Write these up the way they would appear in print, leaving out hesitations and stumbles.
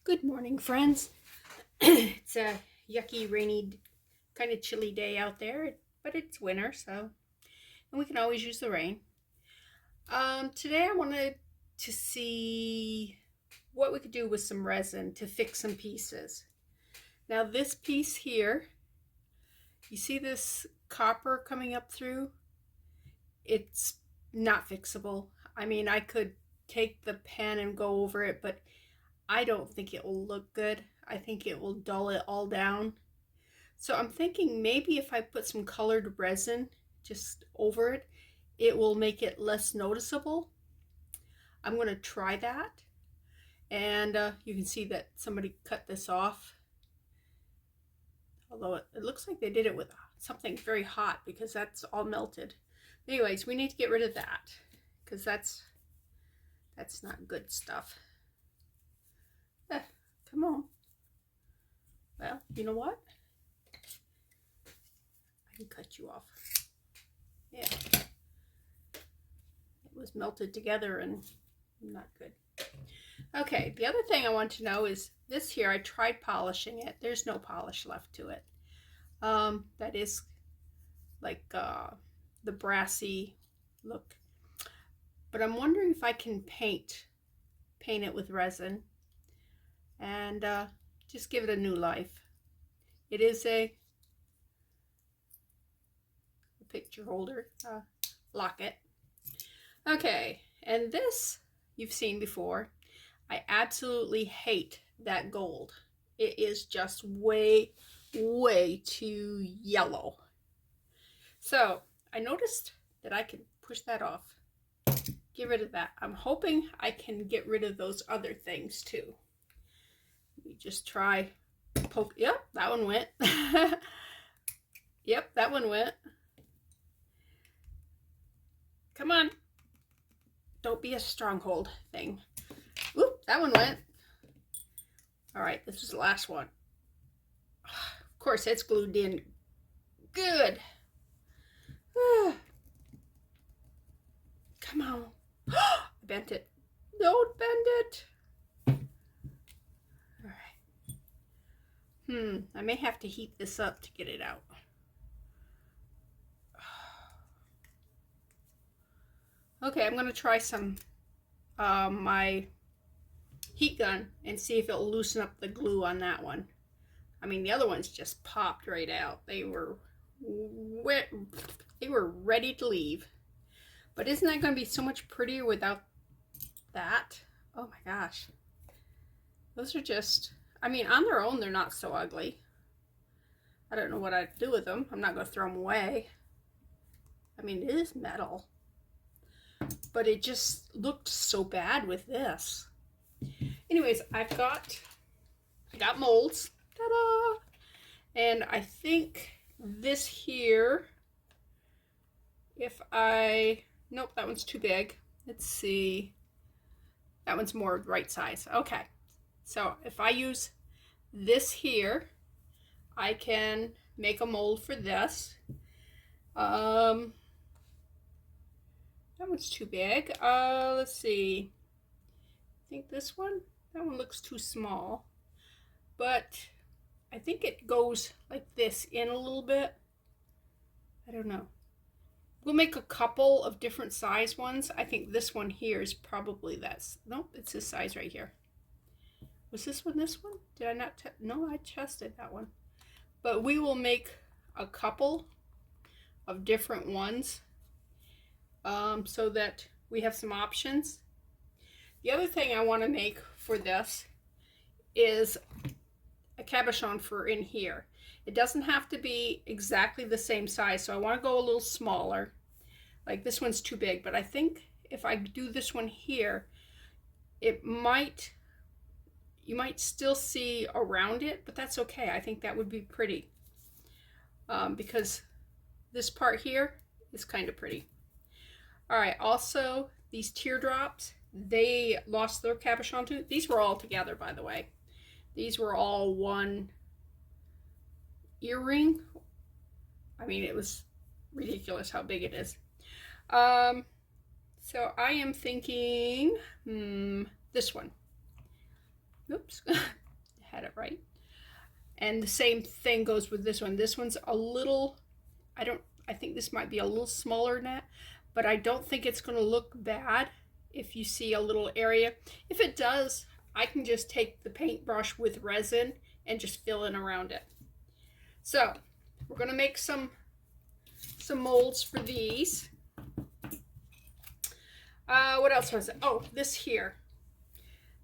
Good morning, friends. It's a yucky, rainy, kind of chilly day out there, but it's winter, so and we can always use the rain. Today I wanted to see what we could do with some resin to fix some pieces. Now this piece here, you see this copper coming up through? It's not fixable. I mean, I could take the pen and go over it, but I don't think it will look good. I think it will dull it all down. So I'm thinking maybe if I put some colored resin just over it, it will make it less noticeable. I'm going to try that. And you can see that somebody cut this off. Although it looks like they did it with something very hot because that's all melted. Anyways, we need to get rid of that because that's not good stuff. Come on. Well, you know what? I can cut you off. Yeah. It was melted together and not good. Okay, the other thing I want to know is this here, I tried polishing it. There's no polish left to it. That is like the brassy look. But I'm wondering if I can paint it with resin and just give it a new life. It is a picture holder locket. Okay, and this you've seen before. I absolutely hate that gold. It is just way too yellow. So I noticed that I can push that off. Get rid of that. I'm hoping I can get rid of those other things too. Let me just try poke. Yep, that one went. Yep, that one went. Come on. Don't be a stronghold thing. Oop, that one went. All right, this is the last one. Of course, it's glued in good. Come on. I bent it. Don't bend it. All right. I may have to heat this up to get it out. Okay, I'm going to try some my heat gun and see if it'll loosen up the glue on that one. I mean, the other ones just popped right out. They were wet. They were ready to leave. But isn't that going to be so much prettier without that? Oh my gosh. Those are just, I mean, on their own, they're not so ugly. I don't know what I'd do with them. I'm not going to throw them away. I mean, it is metal. But it just looked so bad with this. Anyways, I got molds. Ta-da! And I think this here, nope, that one's too big. Let's see. That one's more right size. Okay. So if I use this here, I can make a mold for this. That one's too big. Let's see. I think this one, that one looks too small. But I think it goes like this in a little bit. I don't know. We'll make a couple of different size ones. I think this one here is probably this. Nope, it's this size right here. Was this one this one? Did I not? No, I tested that one. But we will make a couple of different ones so that we have some options. The other thing I want to make for this is a cabochon for in here. It doesn't have to be exactly the same size, so I want to go a little smaller. Like this one's too big, but I think if I do this one here, you might still see around it, but that's okay. I think that would be pretty because this part here is kind of pretty. All right, also these teardrops, they lost their cabochon too. These were all together, by the way. These were all one earring. I mean, it was ridiculous how big it is. So I am thinking this one. Oops, had it right. And the same thing goes with this one. This one's a little, I think this might be a little smaller than that, but I don't think it's going to look bad if you see a little area. If it does, I can just take the paintbrush with resin and just fill in around it. So we're going to make some molds for these. What else was it? Oh, this here.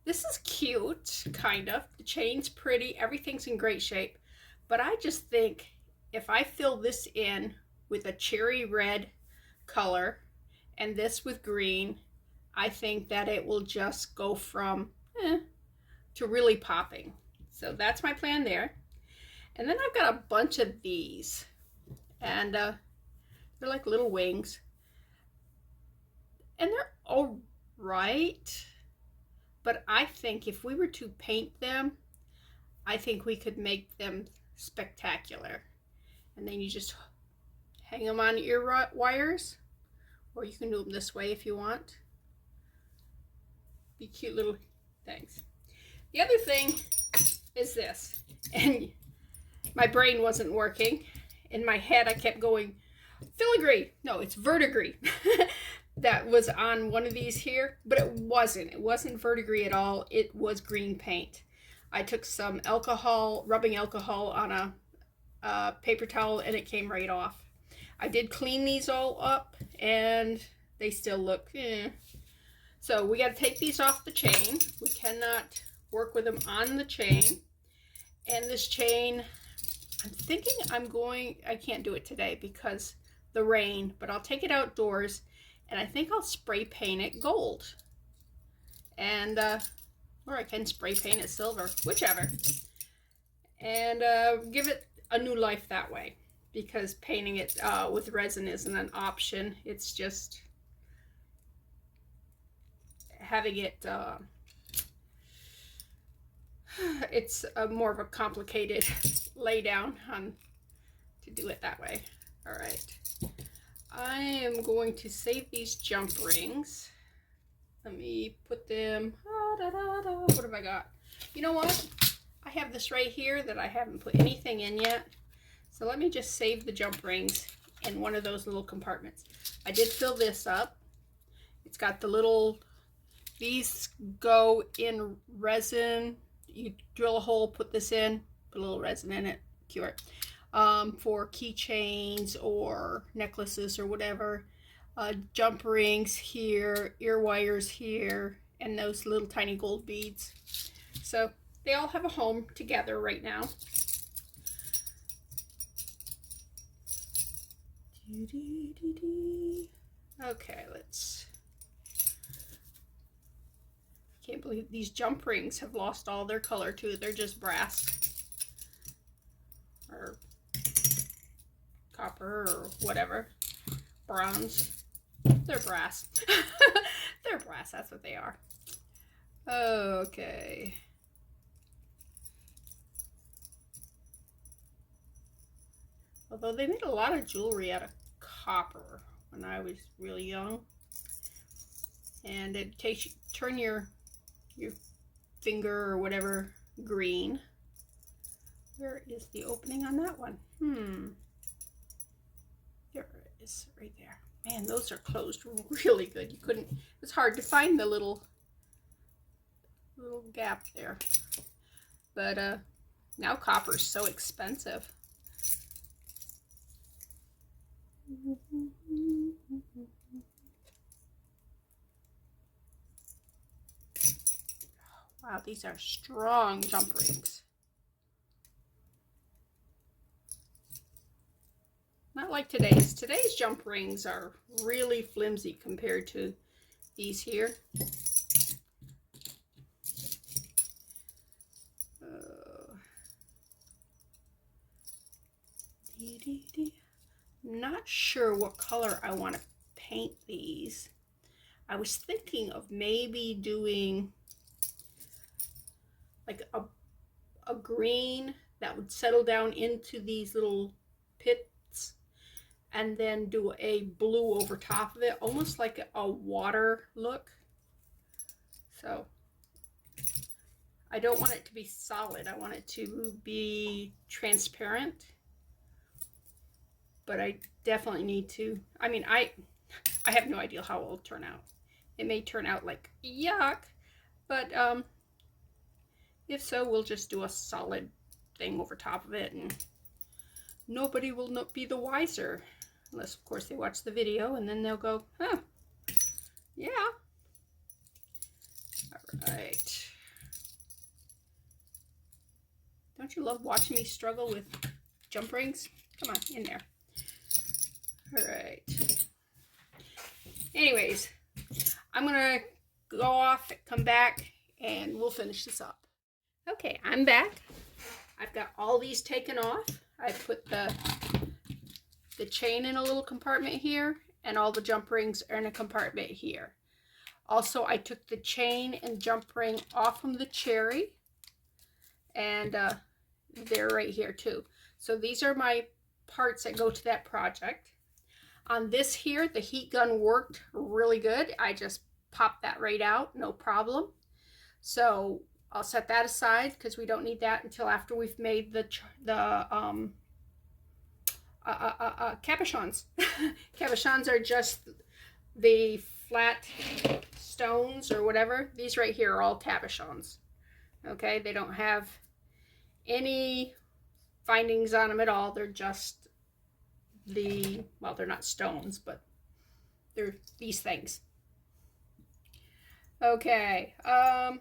This is cute, kind of. The chain's pretty. Everything's in great shape. But I just think if I fill this in with a cherry red color and this with green, I think that it will just go from to really popping. So that's my plan there. And then I've got a bunch of these. And they're like little wings. And they're all right. But I think if we were to paint them, I think we could make them spectacular. And then you just hang them on ear wires, or you can do them this way if you want. Be cute little things. The other thing is this, and my brain wasn't working. In my head, I kept going, filigree. No, it's verdigris. That was on one of these here, but it wasn't. It wasn't verdigris at all. It was green paint. I took some alcohol, rubbing alcohol on a paper towel, and it came right off. I did clean these all up, and they still look, So we got to take these off the chain. We cannot work with them on the chain. And this chain, I'm thinking I can't do it today because the rain, but I'll take it outdoors. And I think I'll spray paint it gold. And, or I can spray paint it silver, whichever. And give it a new life that way. Because painting it with resin isn't an option. It's just having it, it's more of a complicated laydown to do it that way. All right. I am going to save these jump rings. Let me put them, what have I got? You know what? I have this right here that I haven't put anything in yet. So let me just save the jump rings in one of those little compartments. I did fill this up. It's got the little, these go in resin. You drill a hole, put this in, put a little resin in it, cure it. For keychains or necklaces or whatever. Jump rings here, ear wires here, and those little tiny gold beads. So they all have a home together right now. Okay, can't believe these jump rings have lost all their color too. They're just brass or copper or whatever, bronze. They're brass. They're brass, that's what they are. Okay. Although they made a lot of jewelry out of copper when I was really young. And it takes you, turn your finger or whatever green. Where is the opening on that one? There it is, right there. Man, those are closed really good. You couldn't, it was hard to find the little gap there. But now copper's so expensive. Wow, these are strong jump rings. Not like today's. Today's jump rings are really flimsy compared to these here. Not sure what color I want to paint these. I was thinking of maybe doing like a green that would settle down into these little pits, and then do a blue over top of it, almost like a water look. So I don't want it to be solid. I want it to be transparent. But I definitely need to, I mean, I have no idea how it will turn out. It may turn out like yuck, but if so, we'll just do a solid thing over top of it and nobody will not be the wiser. Unless, of course, they watch the video and then they'll go, huh, yeah. All right. Don't you love watching me struggle with jump rings? Come on, in there. All right. Anyways, I'm gonna go off, come back, and we'll finish this up. Okay, I'm back. I've got all these taken off. I put the chain in a little compartment here, and all the jump rings are in a compartment here. Also, I took the chain and jump ring off from the cherry, and they're right here too. So these are my parts that go to that project. On this here, the heat gun worked really good. I just popped that right out, no problem. So I'll set that aside because we don't need that until after we've made the cabochons. Cabochons are just the flat stones or whatever. These right here are all cabochons. Okay, they don't have any findings on them at all. They're just well, they're not stones, but they're these things. Okay, all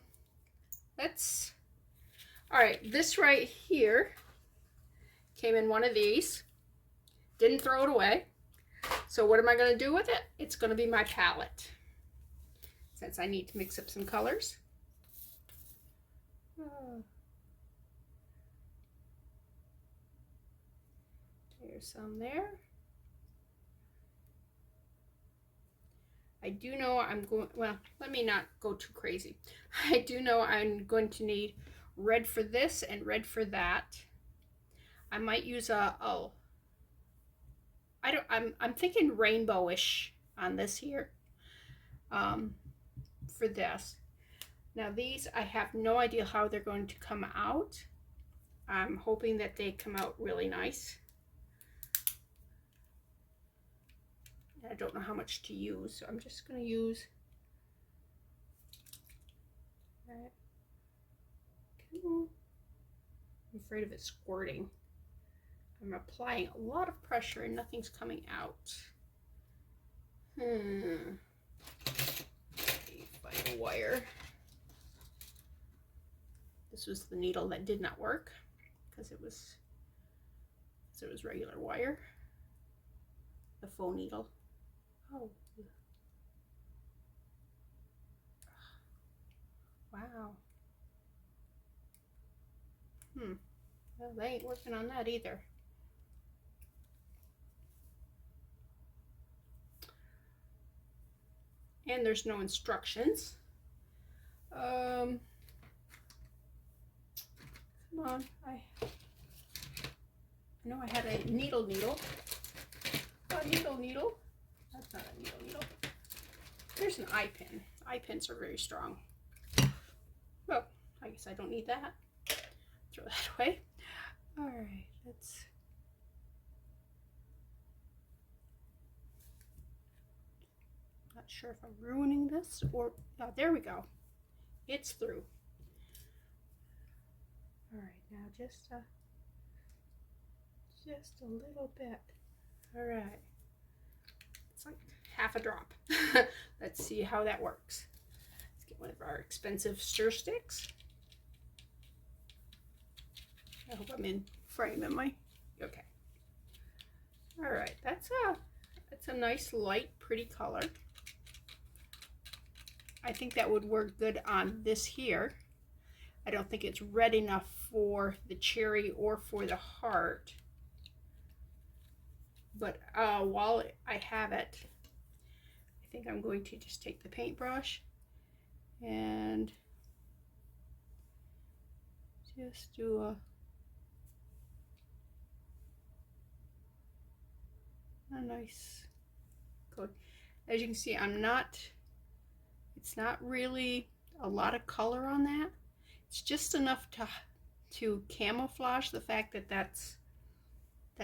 right, this right here came in one of these. Didn't throw it away. So what am I going to do with it? It's going to be my palette, since I need to mix up some colors. There's some there. I do know I'm going, well, let me not go too crazy. I do know I'm going to need red for this and red for that. I might use I'm thinking rainbowish on this here for this. Now these, I have no idea how they're going to come out. I'm hoping that they come out really nice. I don't know how much to use, so I'm just going to use that. I'm afraid of it squirting. I'm applying a lot of pressure and nothing's coming out. Find a wire. This was the needle that did not work because it was regular wire. The faux needle. Oh. Wow. Well, they ain't working on that either. And there's no instructions. Come on, I know I had a needle. A needle. That's not a needle. There's an eye pin. Eye pins are very strong. Well, I guess I don't need that. Throw that away. All right, let's. Not sure if I'm ruining this or. Oh, there we go. It's through. All right, now just a little bit. All right. It's like half a drop. Let's see how that works. Let's get one of our expensive stir sticks. I hope I'm in frame, am I? Okay. All right, that's a nice light, pretty color. I think that would work good on this here. I don't think it's red enough for the cherry or for the heart. But while I have it, I think I'm going to just take the paintbrush and just do a nice coat. As you can see, it's not really a lot of color on that. It's just enough to camouflage the fact that that's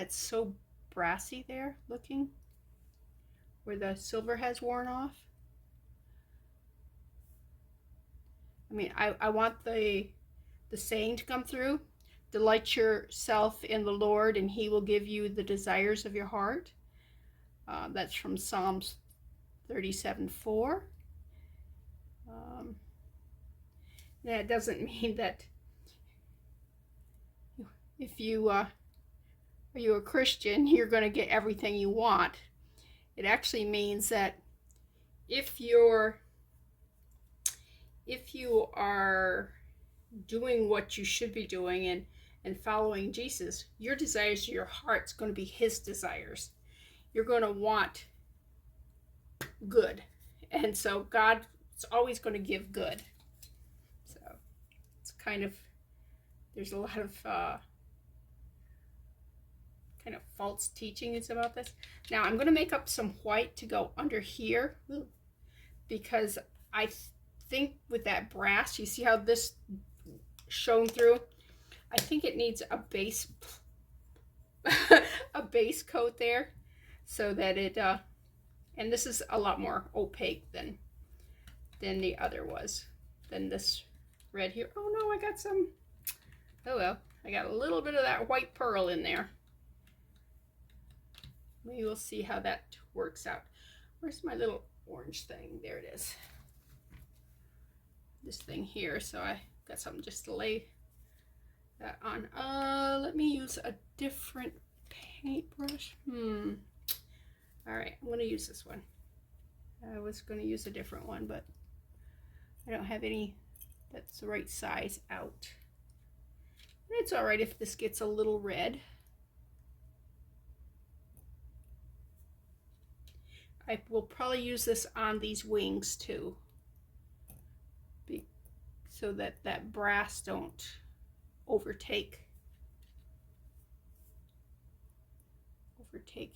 so brassy there looking, where the silver has worn off. I mean, I want the saying to come through. Delight yourself in the Lord, and He will give you the desires of your heart. That's from Psalms 37:4. That doesn't mean that if you are a Christian, you're going to get everything you want. It actually means that if you are doing what you should be doing and following Jesus, your desires of your heart's going to be His desires. You're going to want good, and so God's always going to give good. So it's kind of, there's a lot of kind of false teachings about this. Now I'm going to make up some white to go under here, because I think with that brass, you see how this shone through? I think it needs a base a base coat there, so that it and this is a lot more opaque than the other was, than this red here. Oh no, I got some, oh well, I got a little bit of that white pearl in there. Maybe we'll see how that works out. Where's my little orange thing? There it is. This thing here, so I got something just to lay that on. Let me use a different paintbrush. All right, I'm gonna use this one. I was gonna use a different one, but I don't have any that's the right size out. And it's all right if this gets a little red. I will probably use this on these wings too, so that that brass don't overtake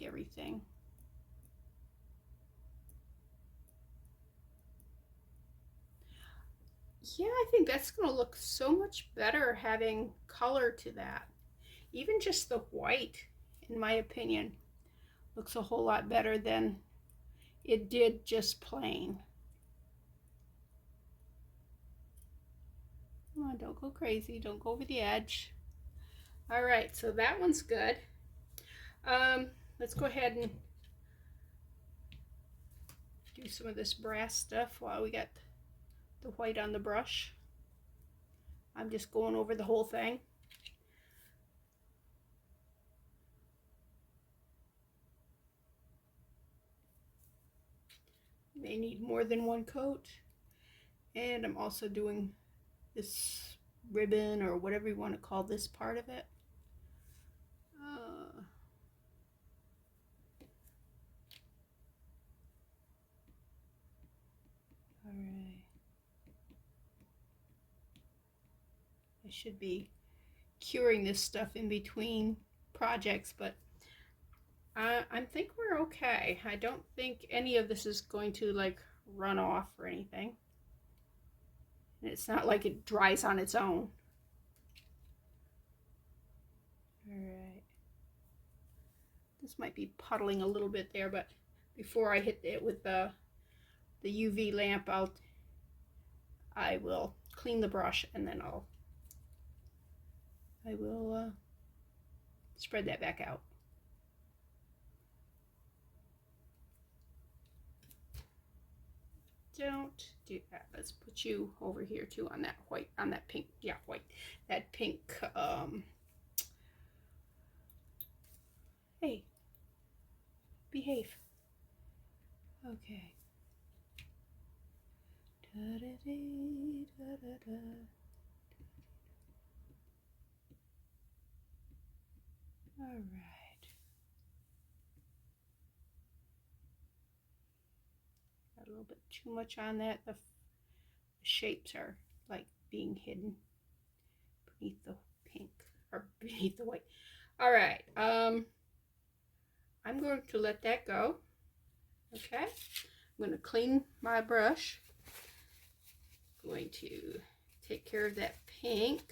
everything. Yeah, I think that's going to look so much better having color to that. Even just the white, in my opinion, looks a whole lot better than it did just plain. Come on, don't go crazy. Don't go over the edge. All right, so that one's good. Let's go ahead and do some of this brass stuff while we got the white on the brush. I'm just going over the whole thing. May need more than one coat. And I'm also doing this ribbon, or whatever you want to call this part of it. All right. I should be curing this stuff in between projects, but I think we're okay. I don't think any of this is going to like run off or anything. And it's not like it dries on its own. All right. This might be puddling a little bit there, but before I hit it with the UV lamp, I will clean the brush, and then I will spread that back out. Don't do that. Let's put you over here too, on that white, on that pink, yeah, white, that pink, hey, behave. Okay. Da-da-dee-da-da-da. All right. Got a little bit too much on that. The shapes are like being hidden beneath the pink, or beneath the white. All right. I'm going to let that go. Okay. I'm going to clean my brush. I'm going to take care of that pink.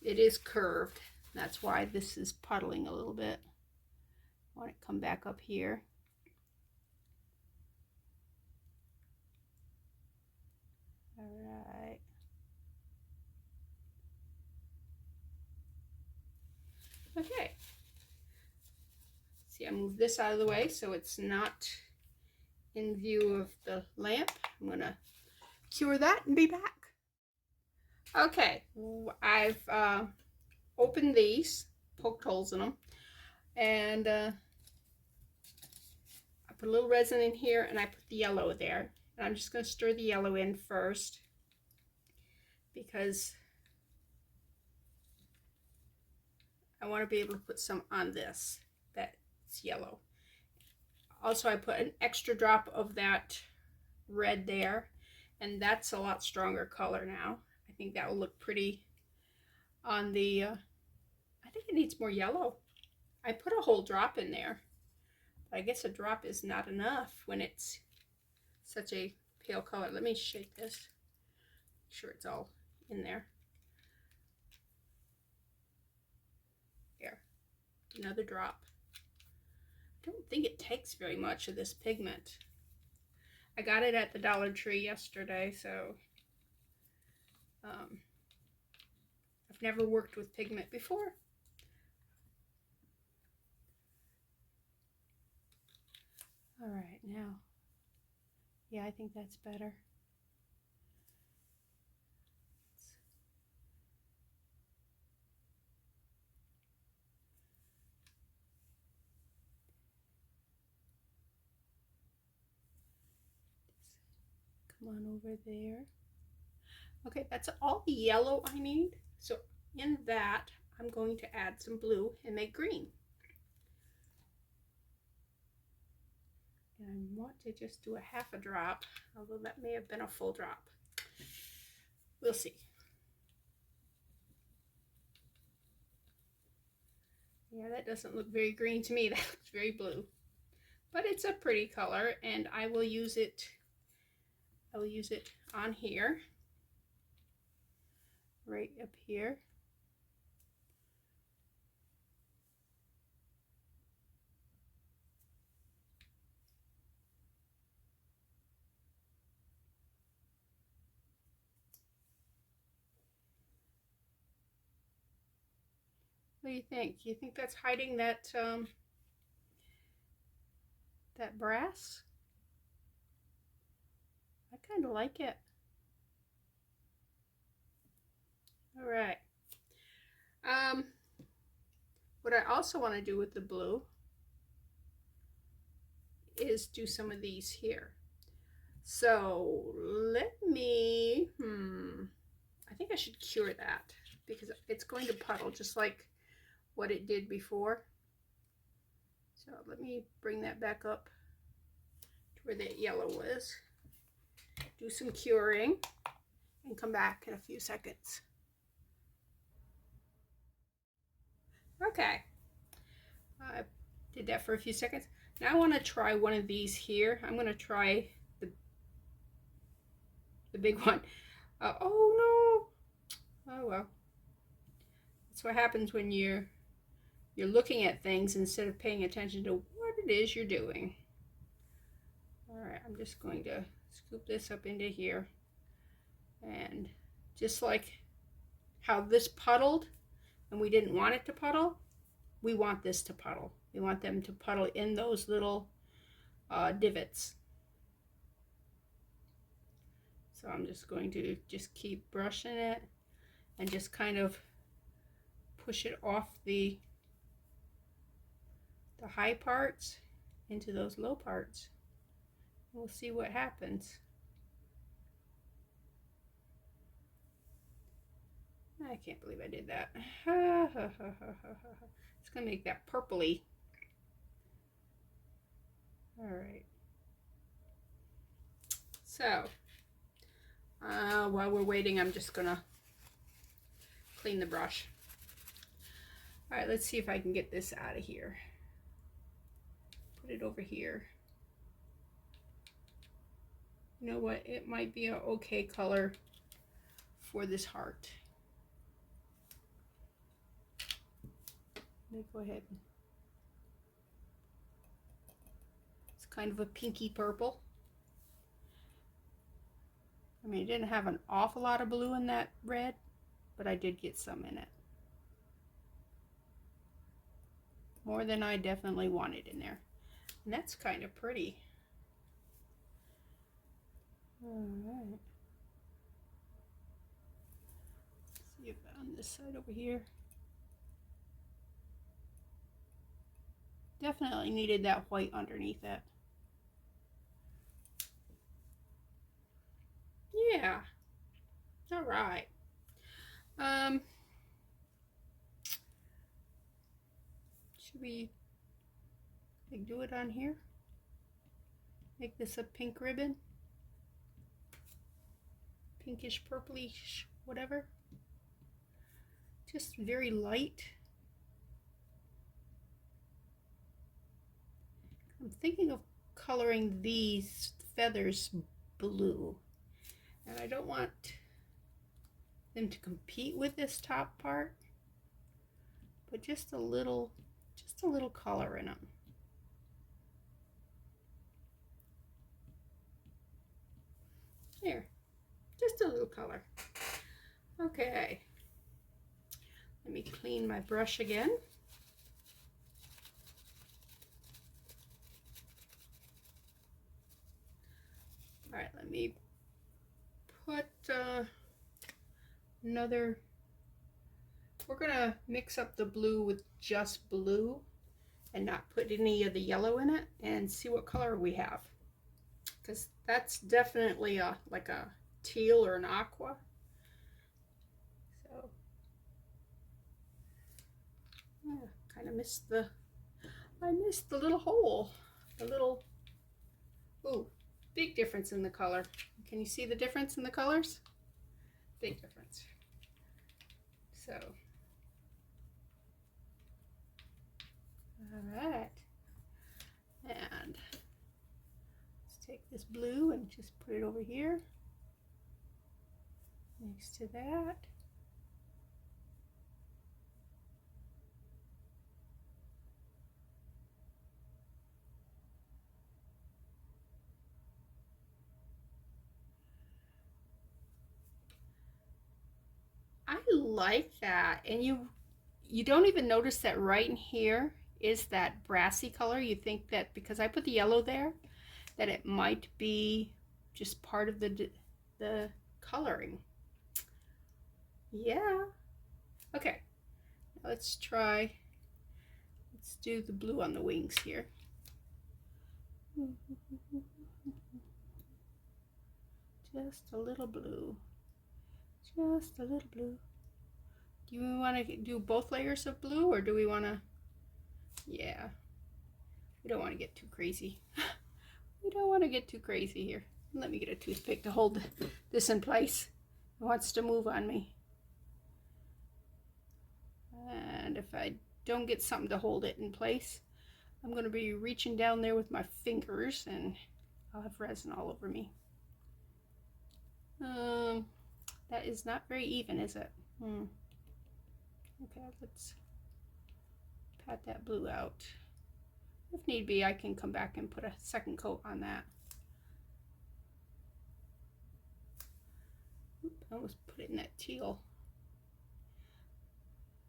It is curved. That's why this is puddling a little bit. I want it to come back up here. All right. Okay. See, I moved this out of the way so it's not in view of the lamp. I'm gonna cure that and be back. Okay, I've opened these, poked holes in them, and I put a little resin in here and I put the yellow there. And I'm just going to stir the yellow in first because I want to be able to put some on this that's yellow. Also, I put an extra drop of that red there, and that's a lot stronger color now. I think that will look pretty on the, I think it needs more yellow. I put a whole drop in there, but I guess a drop is not enough when it's such a pale color. Let me shake this, make sure it's all in there. There, another drop. I don't think it takes very much of this pigment. I got it at the Dollar Tree yesterday, so I've never worked with pigment before. All right, now, yeah, I think that's better. Come on over there. Okay, that's all the yellow I need. So in that, I'm going to add some blue and make green. And I want to just do a half a drop, although that may have been a full drop. We'll see. Yeah, that doesn't look very green to me. That looks very blue. But it's a pretty color, and I will use it on here. Right up here. What do you think? Do you think that's hiding that that brass? I kind of like it. All right. What I also want to do with the blue is do some of these here. So let me, I think I should cure that because it's going to puddle just like what it did before. So let me bring that back up to where that yellow was. Do some curing and come back in a few seconds. Okay, I did that for a few seconds. Now I want to try one of these here. I'm going to try the big one. Oh no! Oh well. That's what happens when you're looking at things instead of paying attention to what it is you're doing. All right, I'm just going to scoop this up into here, and just like how this puddled and we didn't want it to puddle, we want this to puddle. We want them to puddle in those little divots. So I'm just going to just keep brushing it and just kind of push it off the high parts into those low parts. We'll see what happens. I can't believe I did that. It's gonna make that purpley. All right. So while we're waiting, I'm just gonna clean the brush. All right, let's see if I can get this out of here. Put it over here. You know what? It might be an okay color for this heart. Let me go ahead. It's kind of a pinky purple. I mean, it didn't have an awful lot of blue in that red, but I did get some in it. More than I definitely wanted in there. And that's kind of pretty. All right. Let's see if on this side over here. Definitely needed that white underneath it. Yeah. All right. Should we do it on here? Make this a pink ribbon? Pinkish, purplish, whatever. Just very light. I'm thinking of coloring these feathers blue. And I don't want them to compete with this top part, but just a little color in them. There, just a little color. Okay, let me clean my brush again. All right, let me put another, we're gonna mix up the blue with just blue and not put any of the yellow in it and see what color we have, because that's definitely like a teal or an aqua. So yeah, kind of missed the, I missed the little hole, the little, ooh, big difference in the color. Can you see the difference in the colors? Big difference. So, all right. And let's take this blue and just put it over here next to that. I like that, and you don't even notice that right in here is that brassy color. You think that because I put the yellow there, that it might be just part of the coloring. Yeah. Okay, now let's do the blue on the wings here. Just a little blue. Just a little blue. Do you want to do both layers of blue, or do we want to, yeah, we don't want to get too crazy. We don't want to get too crazy here. Let me get a toothpick to hold this in place. It wants to move on me. And if I don't get something to hold it in place, I'm going to be reaching down there with my fingers and I'll have resin all over me. That is not very even, is it? Okay, let's pat that blue out. If need be, I can come back and put a second coat on that. Oop, I almost put it in that teal.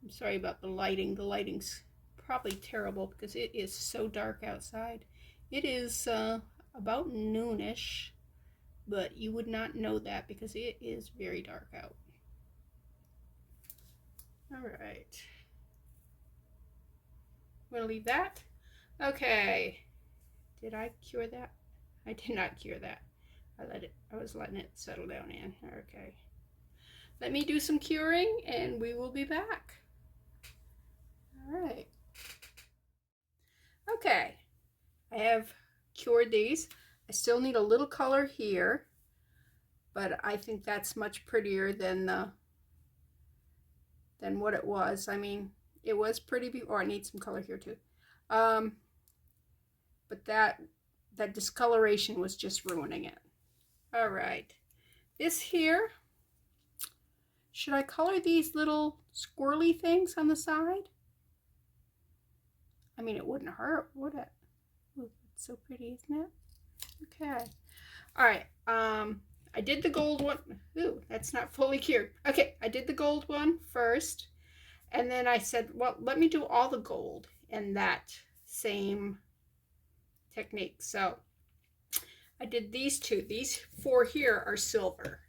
I'm sorry about the lighting. The lighting's probably terrible because it is so dark outside. It is about noonish, but you would not know that because it is very dark out. All right. I'm gonna leave that. Okay. Did I cure that? I did not cure that. I was letting it settle down in. Okay. Let me do some curing and we will be back. All right. Okay. I have cured these. I still need a little color here, but I think that's much prettier than what it was. I mean, it was pretty before. I need some color here too. But that discoloration was just ruining it. All right. This here, Should I color these little squirrely things on the side? I mean, it wouldn't hurt, would it? Ooh, it's so pretty, isn't it? Okay. All right. I did the gold one. Ooh, that's not fully cured. Okay, I did the gold one first. And then I said, well, let me do all the gold in that same technique. So I did these two. These four here are silver.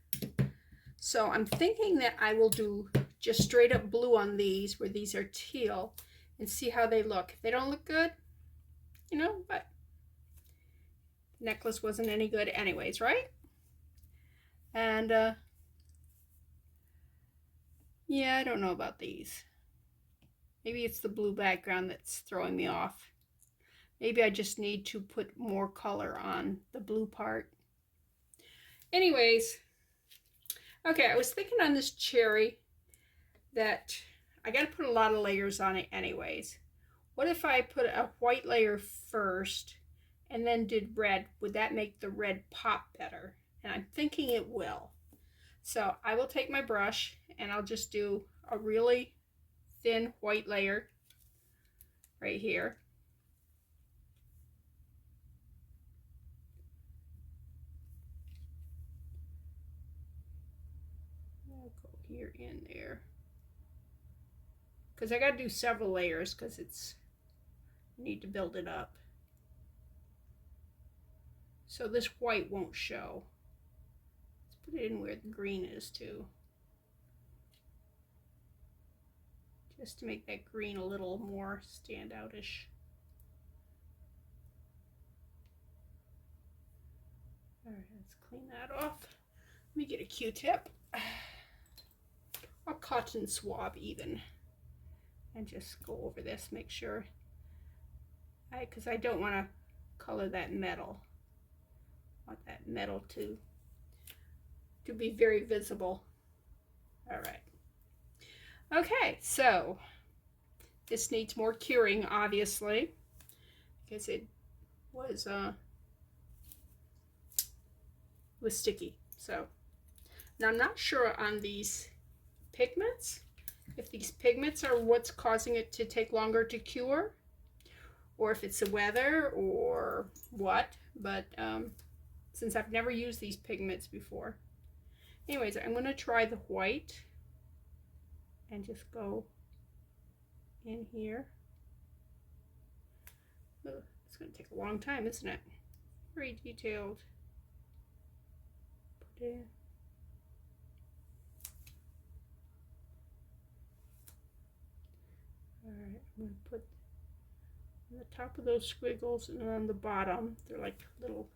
So I'm thinking that I will do just straight up blue on these, where these are teal, and see how they look. If they don't look good, you know, but the necklace wasn't any good anyways, right? And yeah, I don't know about these. Maybe it's the blue background that's throwing me off. Maybe I just need to put more color on the blue part. Anyways, okay, I was thinking on this cherry that I got to put a lot of layers on it anyways. What if I put a white layer first and then did red? Would that make the red pop better? And I'm thinking it will. So I will take my brush and I'll just do a really thin white layer right here. I'll go here in there, because I got to do several layers because it's need to build it up. So this white won't show. Let's put it in where the green is too, just to make that green a little more standoutish. All right, let's clean that off. Let me get a Q-tip, a cotton swab even, and just go over this, make sure, because I don't want to color that metal. I want that metal to be very visible. All right. Okay, so this needs more curing, obviously, because it was sticky. So now I'm not sure on these pigments, if these pigments are what's causing it to take longer to cure, or if it's the weather or what, but since I've never used these pigments before. Anyways, I'm going to try the white and just go in here. Ugh, it's going to take a long time, isn't it? Very detailed. Put it in. Alright, I'm going to put on the top of those squiggles, and on the bottom, they're like little,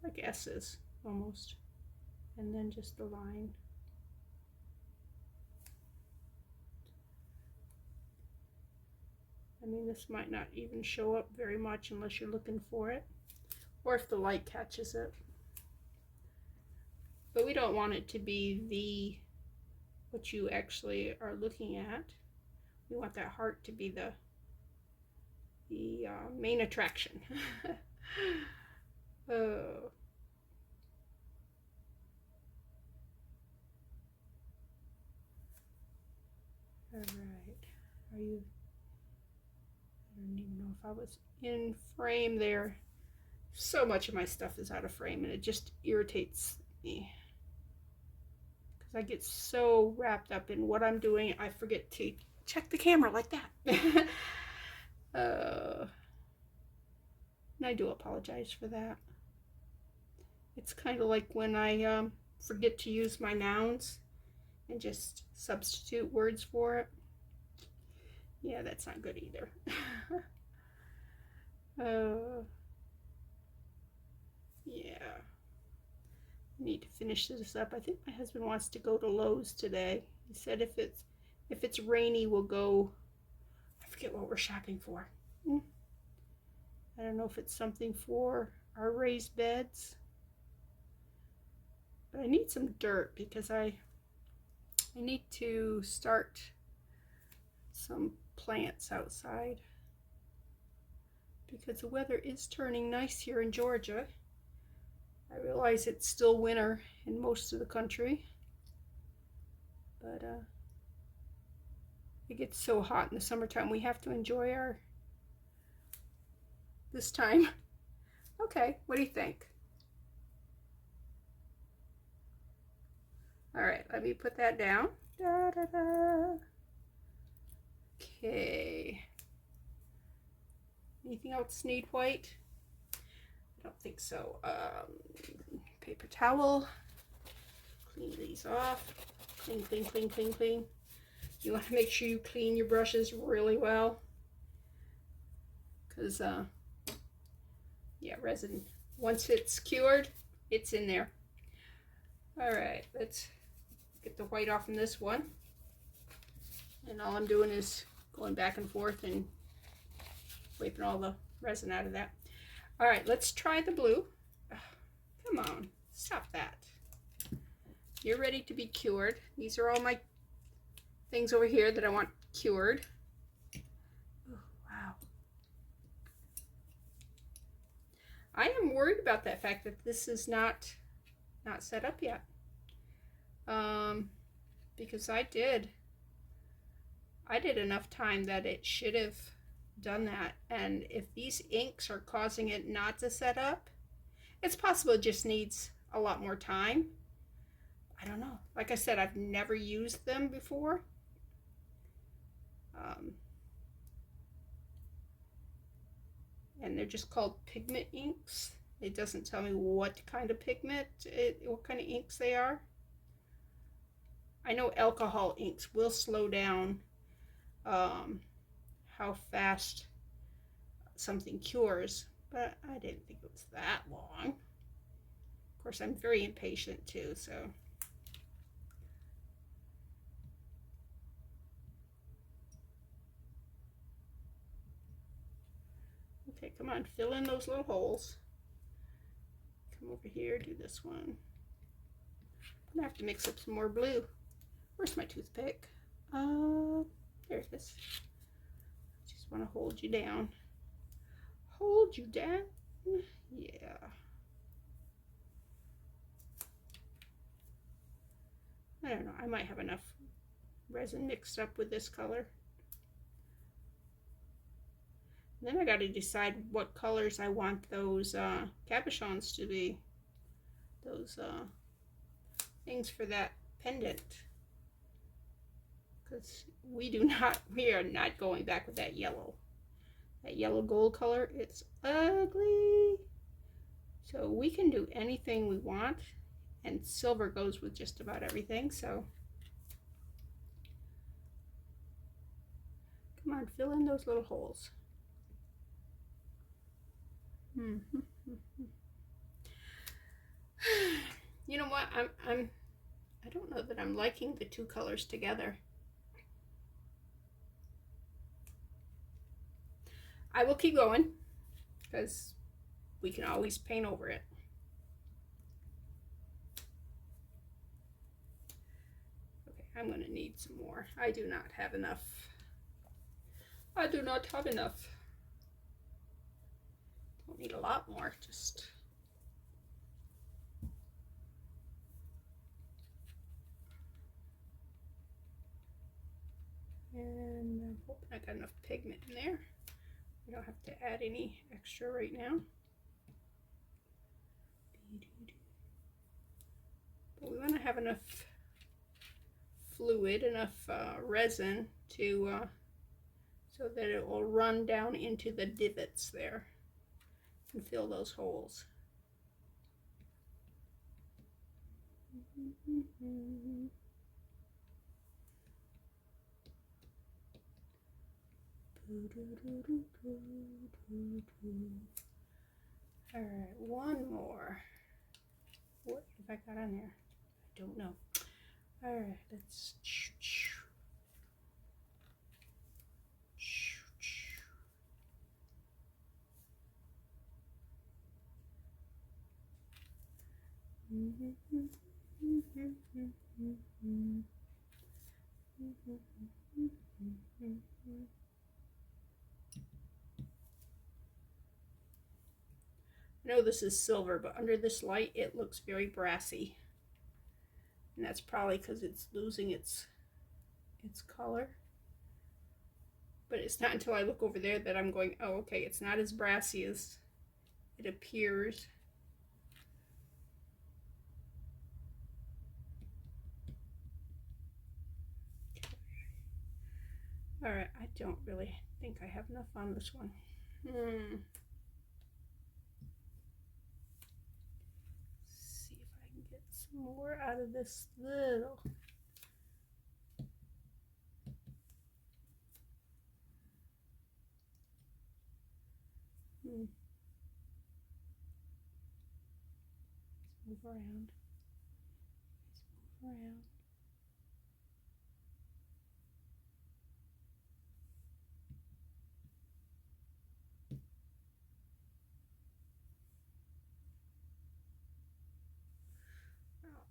like S's almost. And then just the line. I mean, this might not even show up very much unless you're looking for it, or if the light catches it. But we don't want it to be what you actually are looking at. We want that heart to be the main attraction. Oh. All right. Are you? I don't even know if I was in frame there. So much of my stuff is out of frame, and it just irritates me because I get so wrapped up in what I'm doing, I forget to check the camera like that. And I do apologize for that. It's kind of like when I forget to use my nouns and just substitute words for it. Yeah, that's not good either. Yeah. I need to finish this up. I think my husband wants to go to Lowe's today. He said if it's rainy, we'll go. I forget what we're shopping for. I don't know if it's something for our raised beds. But I need some dirt because I need to start some plants outside because the weather is turning nice here in Georgia. I realize it's still winter in most of the country. But it gets so hot in the summertime. We have to enjoy this time. Okay, what do you think? All right, let me put that down. Da, da, da. Okay. Anything else need white? I don't think so. Paper towel. Clean these off. Clean, clean, clean, clean, clean. You want to make sure you clean your brushes really well. Because, yeah, resin, once it's cured, it's in there. All right, let's get the white off from this one. And all I'm doing is going back and forth and wiping all the resin out of that. All right, let's try the blue. Come on, stop that. You're ready to be cured. These are all my things over here that I want cured. Oh, wow. I am worried about that fact that this is not set up yet. Because I did enough time that it should have done that. And if these inks are causing it not to set up, it's possible it just needs a lot more time. I don't know. Like I said, I've never used them before. And they're just called pigment inks. It doesn't tell me what kind of pigment, what kind of inks they are. I know alcohol inks will slow down how fast something cures, but I didn't think it was that long. Of course, I'm very impatient too, so. Okay, come on, fill in those little holes. Come over here, do this one. I'm gonna have to mix up some more blue. Where's my toothpick? There it is. Just want to hold you down. Hold you down? Yeah. I don't know, I might have enough resin mixed up with this color. Then I got to decide what colors I want those cabochons to be. Those things for that pendant. Because we are not going back with that yellow. That yellow gold color, it's ugly. So we can do anything we want. And silver goes with just about everything, so. Come on, fill in those little holes. You know what? I don't know that I'm liking the two colors together. I will keep going because we can always paint over it. Okay, I'm going to need some more. I do not have enough. I do not have enough. Don't need a lot more, just. And I'm hoping I got enough pigment in there. We don't have to add any extra right now. But we want to have enough fluid, enough resin to so that it will run down into the divots there and fill those holes. All right, one more. What have I got on there? I don't know. All right, let's. I know this is silver, but under this light it looks very brassy. And that's probably because it's losing its color. But it's not until I look over there that I'm going, oh, okay, it's not as brassy as it appears. All right, I don't really think I have enough on this one. See if I can get some more out of this little. Let's move around. Let's move around.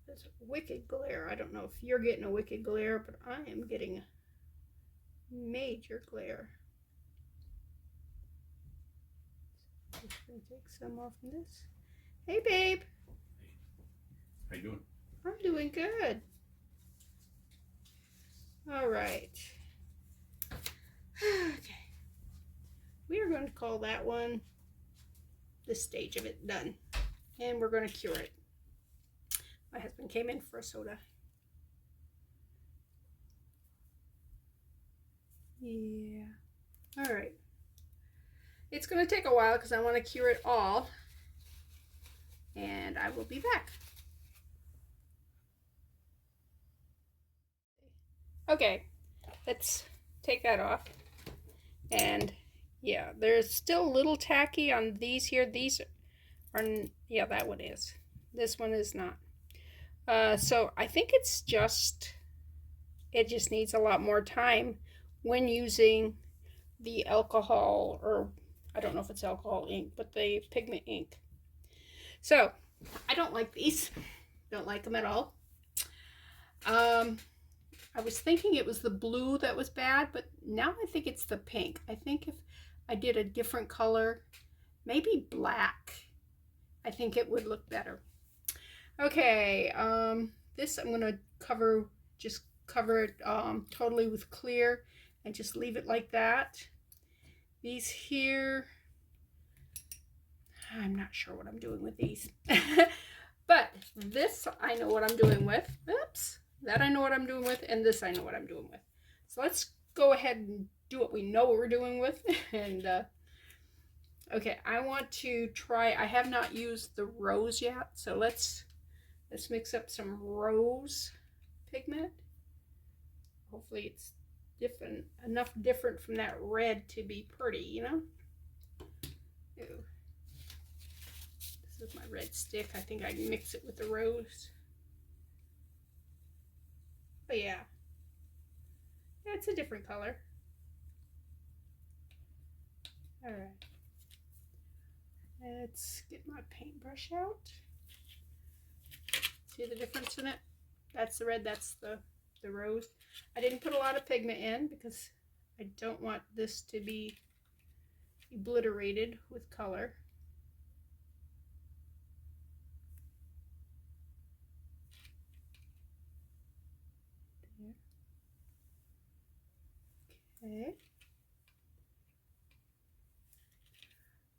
There's a wicked glare. I don't know if you're getting a wicked glare, but I am getting a major glare. Just gonna take some off of this. Hey, babe. Hey. How you doing? I'm doing good. All right. Okay. We are going to call that one, this stage of it, done. And we're going to cure it. My husband came in for a soda. Yeah. All right. It's going to take a while because I want to cure it all. And I will be back. Okay. Let's take that off. And yeah, there's still a little tacky on these here. These are, yeah, that one is. This one is not. So I think it just needs a lot more time when using the alcohol, or I don't know if it's alcohol ink, but the pigment ink. So I don't like these. Don't like them at all. I was thinking it was the blue that was bad, but now I think it's the pink. I think if I did a different color, maybe black, I think it would look better. Okay, this I'm going to just cover it totally with clear and just leave it like that. These here, I'm not sure what I'm doing with these. But this I know what I'm doing with. Oops, that I know what I'm doing with, and this I know what I'm doing with. So let's go ahead and do what we know what we're doing with. And okay, I want to try, I have not used the rose yet, so let's mix up some rose pigment. Hopefully it's enough different from that red to be pretty, you know? Ew. This is my red stick. I think I can mix it with the rose. But yeah. Yeah, it's a different color. Alright. Let's get my paintbrush out. See the difference in it? That's the red, that's the rose. I didn't put a lot of pigment in because I don't want this to be obliterated with color. There.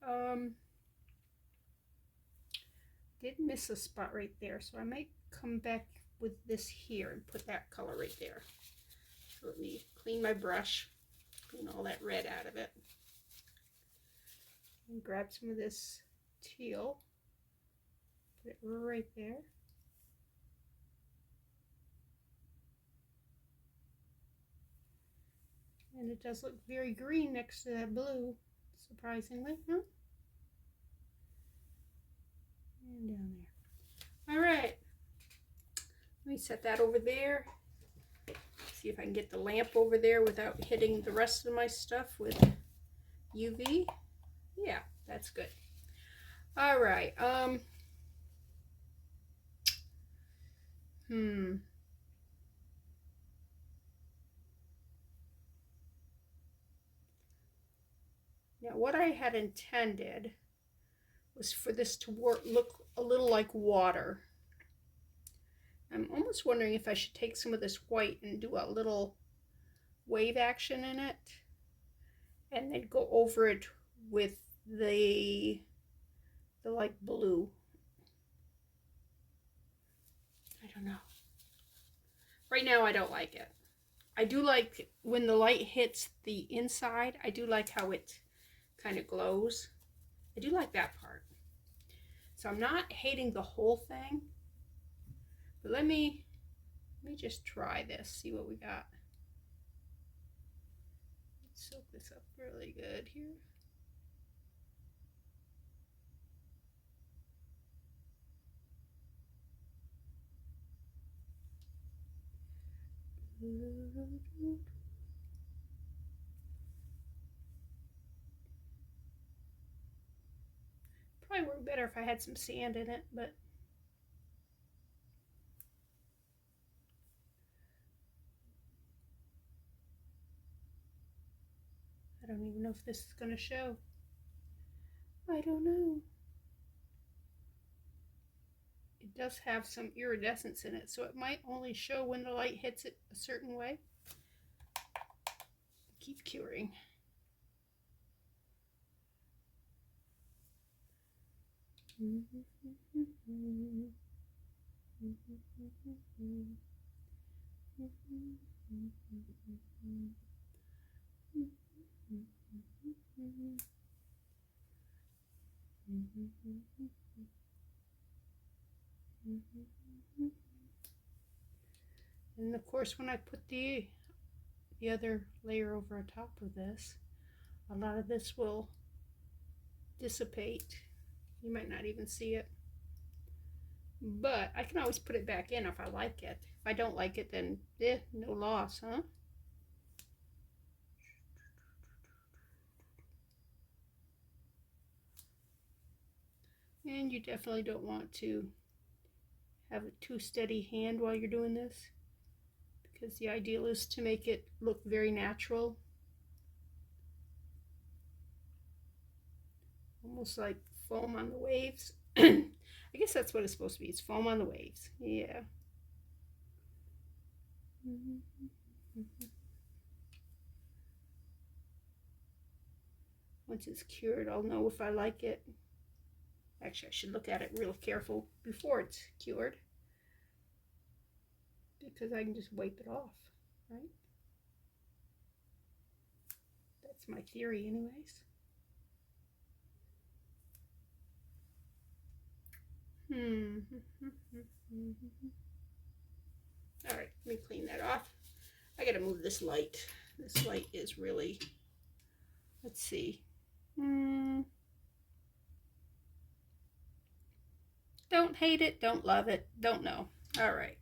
Okay. Did miss a spot right there, so I might come back with this here and put that color right there. So let me clean my brush, clean all that red out of it, and grab some of this teal, put it right there. And it does look very green next to that blue, surprisingly, huh? And down there. All right, let me set that over there. See if I can get the lamp over there without hitting the rest of my stuff with UV. Yeah, that's good. All right. Now what I had intended was for this to look a little like water. I'm almost wondering if I should take some of this white and do a little wave action in it and then go over it with the like blue. I don't know. Right now I don't like it. I do like when the light hits the inside, I do like how it kind of glows. I do like that part. So I'm not hating the whole thing, but let me just try this, see what we got. Let's soak this up really good here. Probably work better if I had some sand in it, but I don't even know if this is going to show. I don't know. It does have some iridescence in it, so it might only show when the light hits it a certain way. Keep curing. And of course, when I put the other layer over on top of this, a lot of this will dissipate. You might not even see it, but I can always put it back in if I like it. If I don't like it, then no loss, huh? And you definitely don't want to have a too steady hand while you're doing this, because the ideal is to make it look very natural, almost like foam on the waves. I guess that's what it's supposed to be. It's foam on the waves. Yeah. Once it's cured, I'll know if I like it. Actually, I should look at it real careful before it's cured, because I can just wipe it off, right? That's my theory anyways. All right, let me clean that off. I gotta move this light. This light is really, let's see. Don't hate it, don't love it, don't know. All right.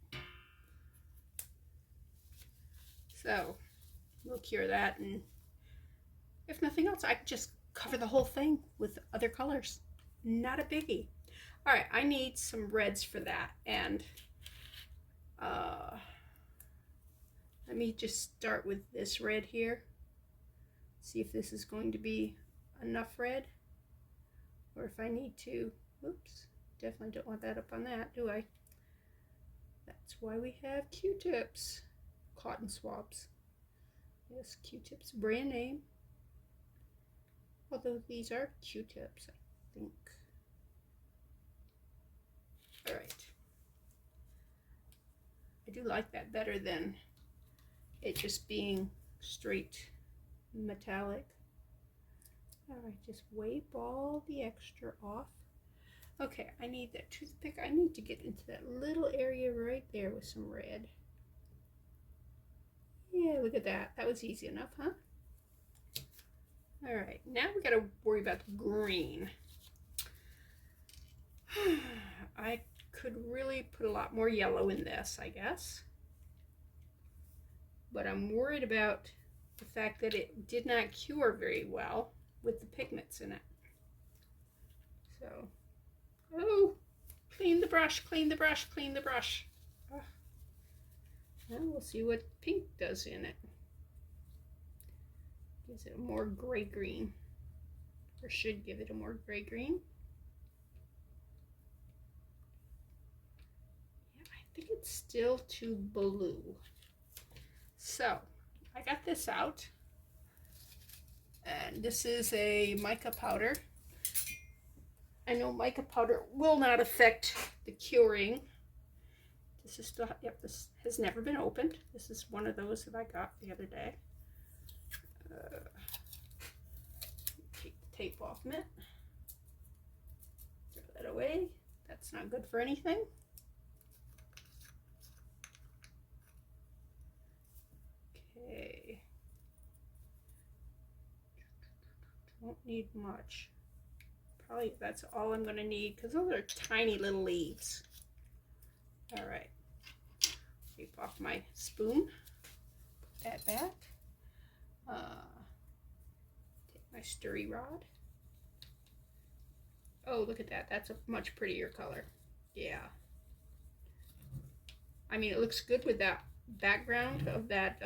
So we'll cure that, and if nothing else, I can just cover the whole thing with other colors. Not a biggie. All right, I need some reds for that, and let me just start with this red here. See if this is going to be enough red, or if I need to. Oops, definitely don't want that up on that, do I? That's why we have Q-tips, cotton swabs. Yes, Q-tips, brand name. Although these are Q-tips, I think. All right. I do like that better than it just being straight metallic. All right, just wipe all the extra off. Okay, I need that toothpick. I need to get into that little area right there with some red. Yeah, look at that. That was easy enough, huh? All right, now we gotta worry about the green. I could really put a lot more yellow in this, I guess. But I'm worried about the fact that it did not cure very well with the pigments in it. So, oh, clean the brush, clean the brush, clean the brush. Oh. Now we'll see what pink does in it. Gives it a more gray-green, or should give it a more gray-green. Yeah, I think it's still too blue. So I got this out, and this is a mica powder. I know mica powder will not affect the curing. This is still, yep, this has never been opened. This is one of those that I got the other day. Take the tape off it. Throw that away. That's not good for anything. Okay. Don't need much. Probably that's all I'm going to need because those are tiny little leaves. All right. Tape off my spoon. Put that back. Take my stirry rod. Oh, look at that. That's a much prettier color. Yeah. I mean, it looks good with that background of that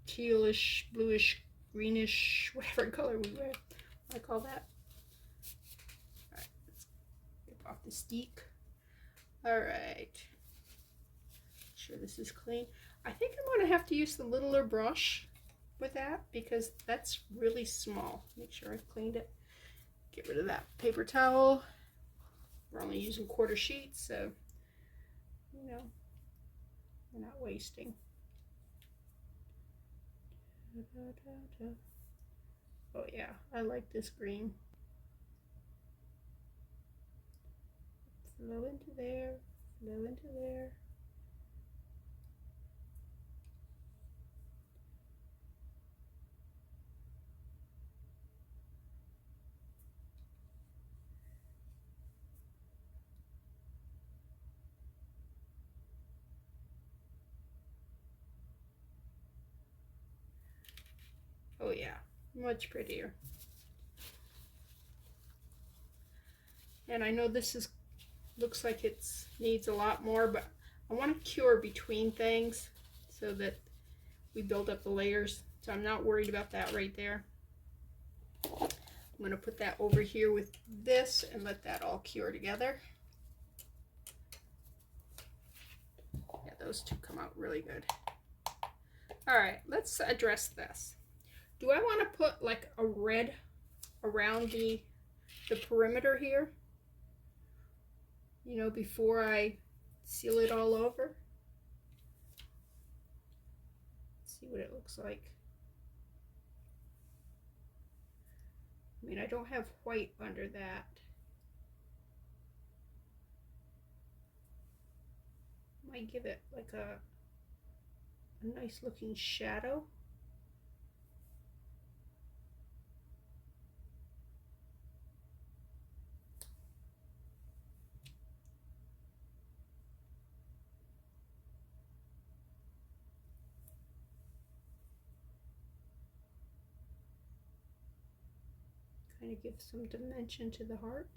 tealish, bluish, greenish, whatever color we wear. What I call that. All right, let's rip off the steak. All right. Make sure this is clean. I think I'm going to have to use the littler brush with that because that's really small. Make sure I've cleaned it. Get rid of that paper towel. We're only using quarter sheets, so you know, we're not wasting. Oh yeah, I like this green. Flow into there, flow into there. Oh yeah, much prettier. And I know this is looks like it needs a lot more, but I want to cure between things so that we build up the layers. So I'm not worried about that right there. I'm going to put that over here with this and let that all cure together. Yeah, those two come out really good. All right, let's address this. Do I want to put like a red around the perimeter here? You know, before I seal it all over? Let's see what it looks like. I mean, I don't have white under that. Might give it like a nice looking shadow. Kind of give some dimension to the heart.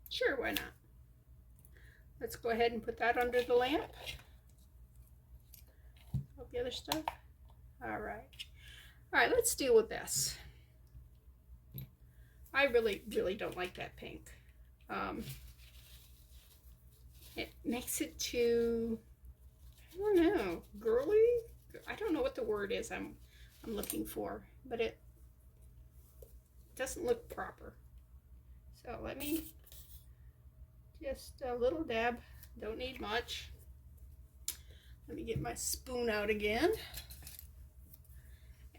Sure, why not? Let's go ahead and put that under the lamp. All the other stuff. All right. All right, let's deal with this. I really don't like that pink. It makes it too, I don't know, girly? I don't know what the word is I'm looking for, but it doesn't look proper. So let me just a little dab, don't need much. Let me get my spoon out again.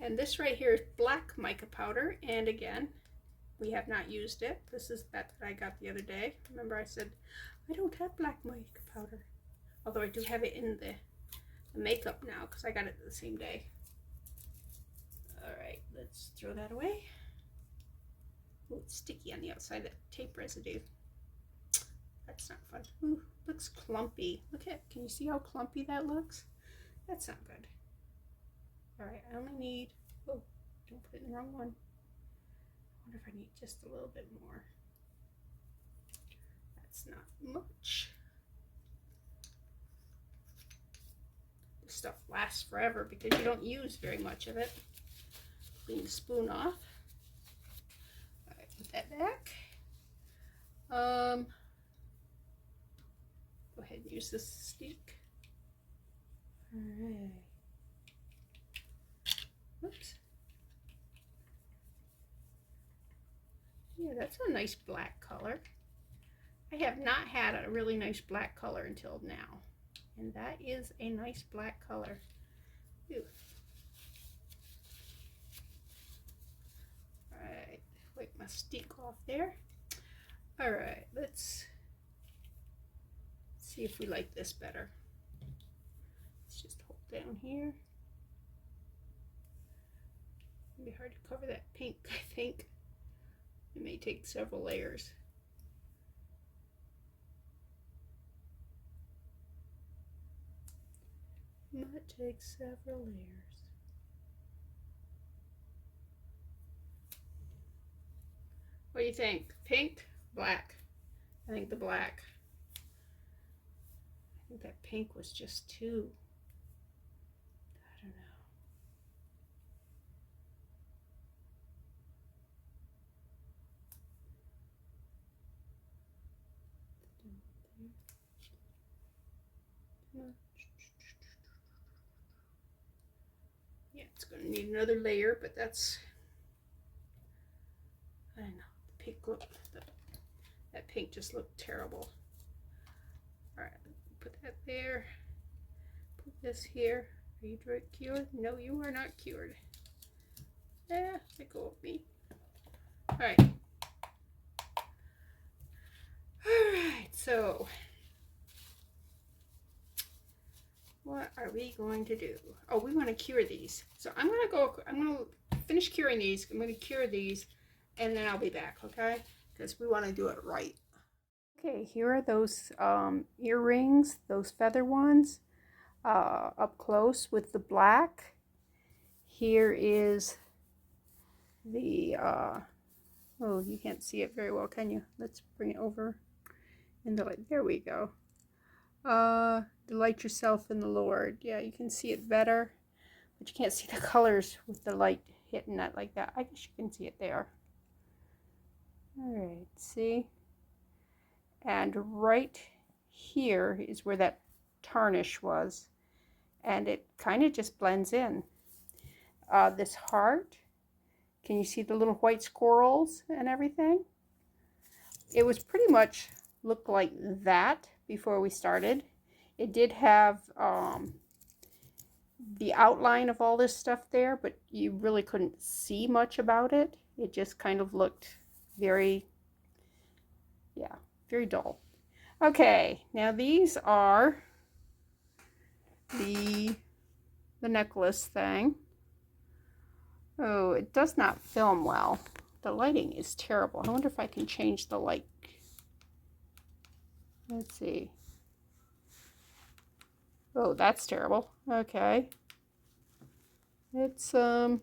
And this right here is black mica powder, and again, we have not used it. This is that I got the other day. Remember I said I don't have black mica powder, although I do have it in the makeup now because I got it the same day. All right, let's throw that away. Oh, it's sticky on the outside, that tape residue. That's not fun. Ooh, looks clumpy. Look at, can you see how clumpy that looks? That's not good. All right, I only need, oh, don't put it in the wrong one. I wonder if I need just a little bit more. That's not much. stuff lasts forever because you don't use very much of it. Clean the spoon off. All right, put that back. Go ahead and use this stick. All right. Oops. Yeah, that's a nice black color. I have not had a really nice black color until now. And that is a nice black color. Ew. Alright, wipe my stick off there. Alright, let's see if we like this better. Let's just hold down here. It'll be hard to cover that pink, I think. It may take several layers. Might take several layers. What do you think? Pink? Black? I think the black. I think that pink was just too, I don't know. Yeah, it's going to need another layer, but that's, I don't know, the pink look, that pink just looked terrible. All right, put that there, put this here. Are you cured? No, you are not cured. Yeah, let go of me. All right. All right, so what are we going to do? Oh, we want to cure these. So I'm going to finish curing these. I'm going to cure these and then I'll be back, okay? Because we want to do it right. Okay, here are those earrings, those feather ones, up close with the black. Here is the, oh, you can't see it very well, can you? Let's bring it over in the light. There we go. Delight yourself in the Lord. Yeah, you can see it better, but you can't see the colors with the light hitting that like that. I guess you can see it there. All right, see? And right here is where that tarnish was, and it kind of just blends in. This heart, can you see the little white squirrels and everything? It was pretty much looked like that before we started. It did have the outline of all this stuff there, but you really couldn't see much about it. It just kind of looked very, yeah, very dull. Okay, now these are the necklace thing. Oh, it does not film well. The lighting is terrible. I wonder if I can change the light. Let's see. Oh, that's terrible. Okay. Let's go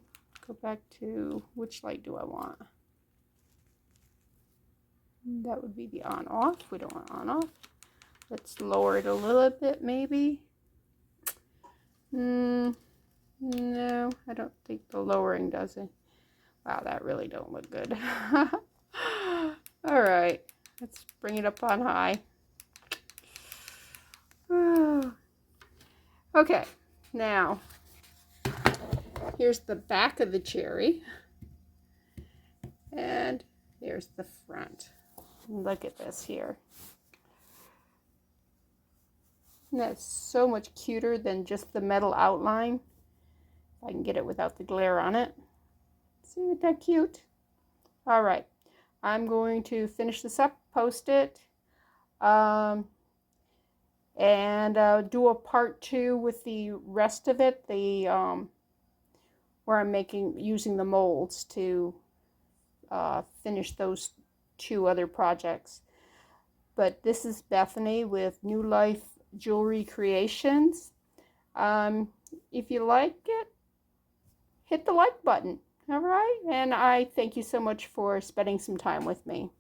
back to, which light do I want? That would be the on off. We don't want on off. Let's lower it a little bit maybe. No, I don't think the lowering does it. Wow, that really don't look good. All right, let's bring it up on high. Okay, now here's the back of the cherry, and there's the front. Look at this here. And that's so much cuter than just the metal outline. If I can get it without the glare on it. See, isn't that cute? All right, I'm going to finish this up, post it, and do a part 2 with the rest of it. The where I'm using the molds to finish those 2 other projects. But this is Bethany with New Life Jewelry Creations. If you like it, hit the like button. All right, and I thank you so much for spending some time with me.